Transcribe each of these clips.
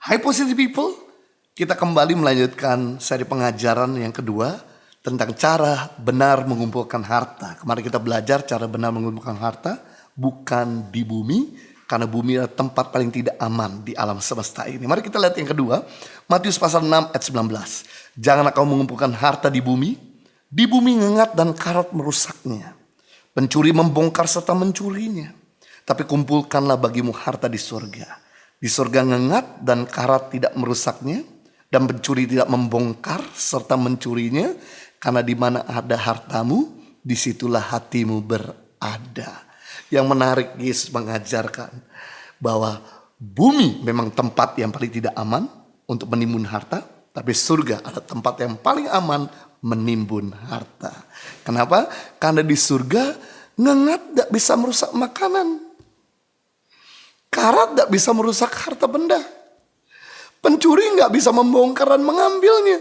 Hai Positive People, kita kembali melanjutkan seri pengajaran yang kedua tentang cara benar mengumpulkan harta. Kemarin kita belajar cara benar mengumpulkan harta bukan di bumi, karena bumi adalah tempat paling tidak aman di alam semesta ini. Mari kita lihat yang kedua, Matius pasal 6 ayat 19. Janganlah kamu mengumpulkan harta di bumi ngengat dan karat merusaknya. Pencuri membongkar serta mencurinya. Tapi kumpulkanlah bagimu harta di surga. Di surga ngengat dan karat tidak merusaknya, dan pencuri tidak membongkar serta mencurinya, karena di mana ada hartamu, disitulah hatimu berada. Yang menarik, Yesus mengajarkan bahwa bumi memang tempat yang paling tidak aman untuk menimbun harta, tapi surga adalah tempat yang paling aman menimbun harta. Kenapa? Karena di surga ngengat tidak bisa merusak makanan. Karat tidak bisa merusak harta benda. Pencuri nggak bisa membongkar dan mengambilnya.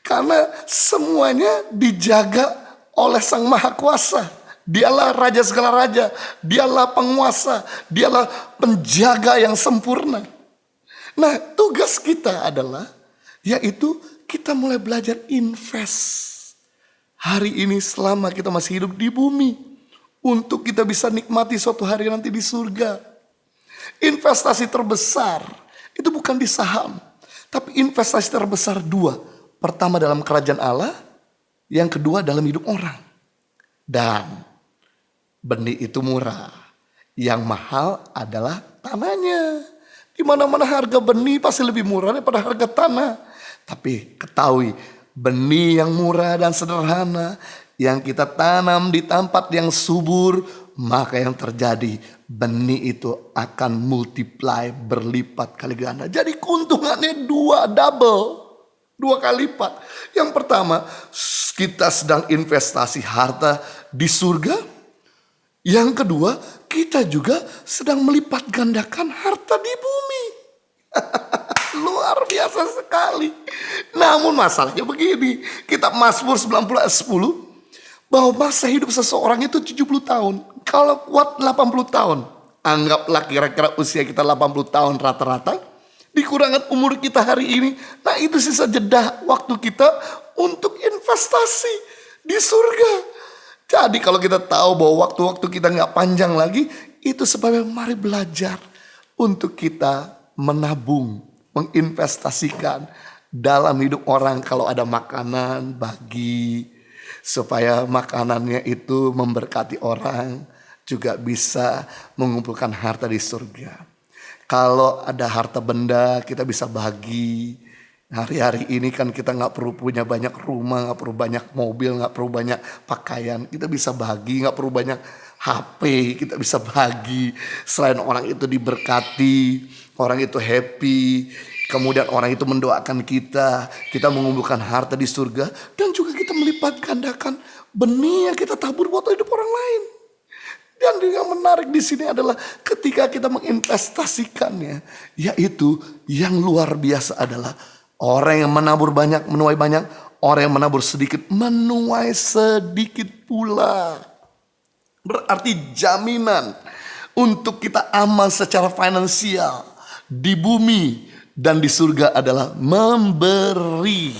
Karena semuanya dijaga oleh Sang Maha Kuasa. Dialah Raja segala raja. Dialah penguasa. Dialah penjaga yang sempurna. Nah, tugas kita adalah, yaitu kita mulai belajar invest hari ini selama kita masih hidup di bumi, untuk kita bisa nikmati suatu hari nanti di surga. Investasi terbesar itu bukan di saham, tapi investasi terbesar dua. Pertama dalam kerajaan Allah, yang kedua dalam hidup orang. Dan benih itu murah, yang mahal adalah tanahnya. Di mana-mana harga benih pasti lebih murah daripada harga tanah. Tapi ketahui, benih yang murah dan sederhana yang kita tanam di tempat yang subur, maka yang terjadi, benih itu akan multiply, berlipat kali ganda. Jadi keuntungannya dua kali lipat. Yang pertama, kita sedang investasi harta di surga. Yang kedua, kita juga sedang melipat gandakan harta di bumi. Luar biasa sekali. Namun masalahnya begini, kitab Mazmur 90 ayat 10, bahwa masa hidup seseorang itu 70 tahun. Kalau kuat 80 tahun. Anggaplah kira-kira usia kita 80 tahun rata-rata. Dikurangan umur kita hari ini. Nah, itu sisa jeda waktu kita untuk investasi di surga. Jadi kalau kita tahu bahwa waktu-waktu kita gak panjang lagi, itu sebabnya mari belajar untuk kita menabung, menginvestasikan dalam hidup orang. Kalau ada makanan, bagi, supaya makanannya itu memberkati orang, juga bisa mengumpulkan harta di surga. Kalau ada harta benda, kita bisa bagi. Hari-hari ini kan kita gak perlu punya banyak rumah, gak perlu banyak mobil, gak perlu banyak pakaian. Kita bisa bagi, gak perlu banyak HP, kita bisa bagi. Selain orang itu diberkati, orang itu happy, kemudian orang itu mendoakan kita mengumpulkan harta di surga, dan juga kita melipat gandakan benih yang kita tabur buat hidup orang lain. Dan yang menarik di sini adalah ketika kita menginvestasikannya, yaitu yang luar biasa adalah orang yang menabur banyak menuai banyak, orang yang menabur sedikit menuai sedikit pula. Berarti jaminan untuk kita aman secara finansial di bumi dan di surga adalah memberi.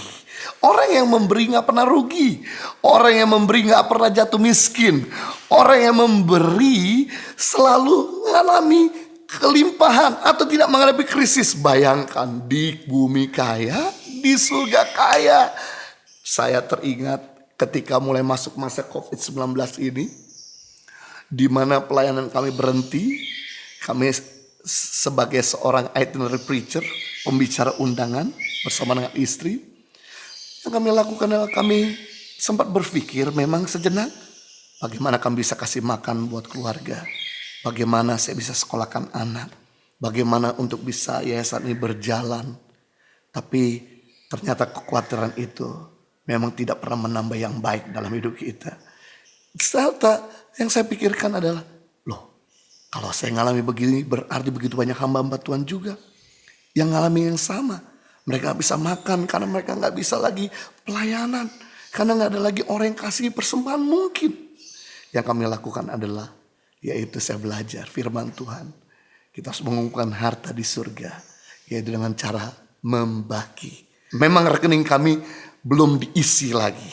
Orang yang memberi gak pernah rugi. Orang yang memberi gak pernah jatuh miskin. Orang yang memberi selalu mengalami kelimpahan atau tidak menghadapi krisis. Bayangkan, di bumi kaya, di surga kaya. Saya teringat ketika mulai masuk masa COVID-19 ini, di mana pelayanan kami berhenti. Kami sebagai seorang itinerary preacher, pembicara undangan bersama dengan istri, yang kami lakukan adalah kami sempat berpikir memang sejenak, bagaimana kami bisa kasih makan buat keluarga, bagaimana saya bisa sekolahkan anak, bagaimana untuk bisa yayasan ini berjalan. Tapi ternyata kekhawatiran itu memang tidak pernah menambah yang baik dalam hidup kita. Serta yang saya pikirkan adalah, kalau saya ngalami begini, berarti begitu banyak hamba-hamba Tuhan juga yang ngalami yang sama. Mereka gak bisa makan karena mereka gak bisa lagi pelayanan, karena gak ada lagi orang yang kasih persembahan mungkin. Yang kami lakukan adalah, yaitu saya belajar firman Tuhan. Kita harus mengumpulkan harta di surga. yaitu dengan cara membagi. Memang rekening kami belum diisi lagi,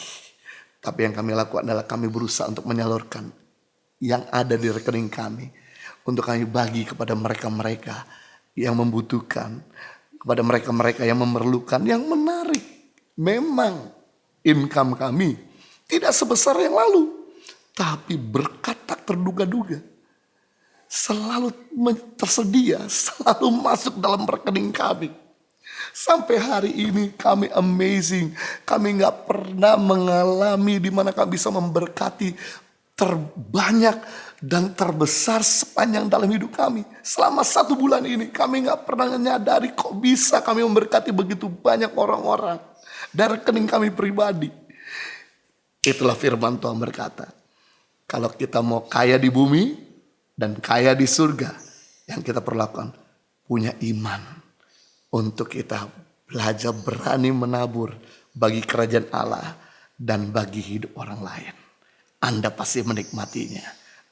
tapi yang kami lakukan adalah kami berusaha untuk menyalurkan yang ada di rekening kami untuk kami bagi kepada mereka-mereka yang membutuhkan, kepada mereka-mereka yang memerlukan. Yang menarik, memang income kami tidak sebesar yang lalu, tapi berkat tak terduga-duga selalu tersedia, selalu masuk dalam rekening kami. Sampai hari ini kami amazing. Kami gak pernah mengalami di mana kami bisa memberkati terbanyak dan terbesar sepanjang dalam hidup kami. Selama 1 bulan ini kami gak pernah menyadari kok bisa kami memberkati begitu banyak orang-orang dari rekening kami pribadi. Itulah firman Tuhan berkata, kalau kita mau kaya di bumi dan kaya di surga, yang kita perlakukan punya iman untuk kita belajar berani menabur bagi kerajaan Allah dan bagi hidup orang lain. Anda pasti menikmatinya.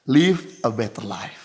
Live a better life.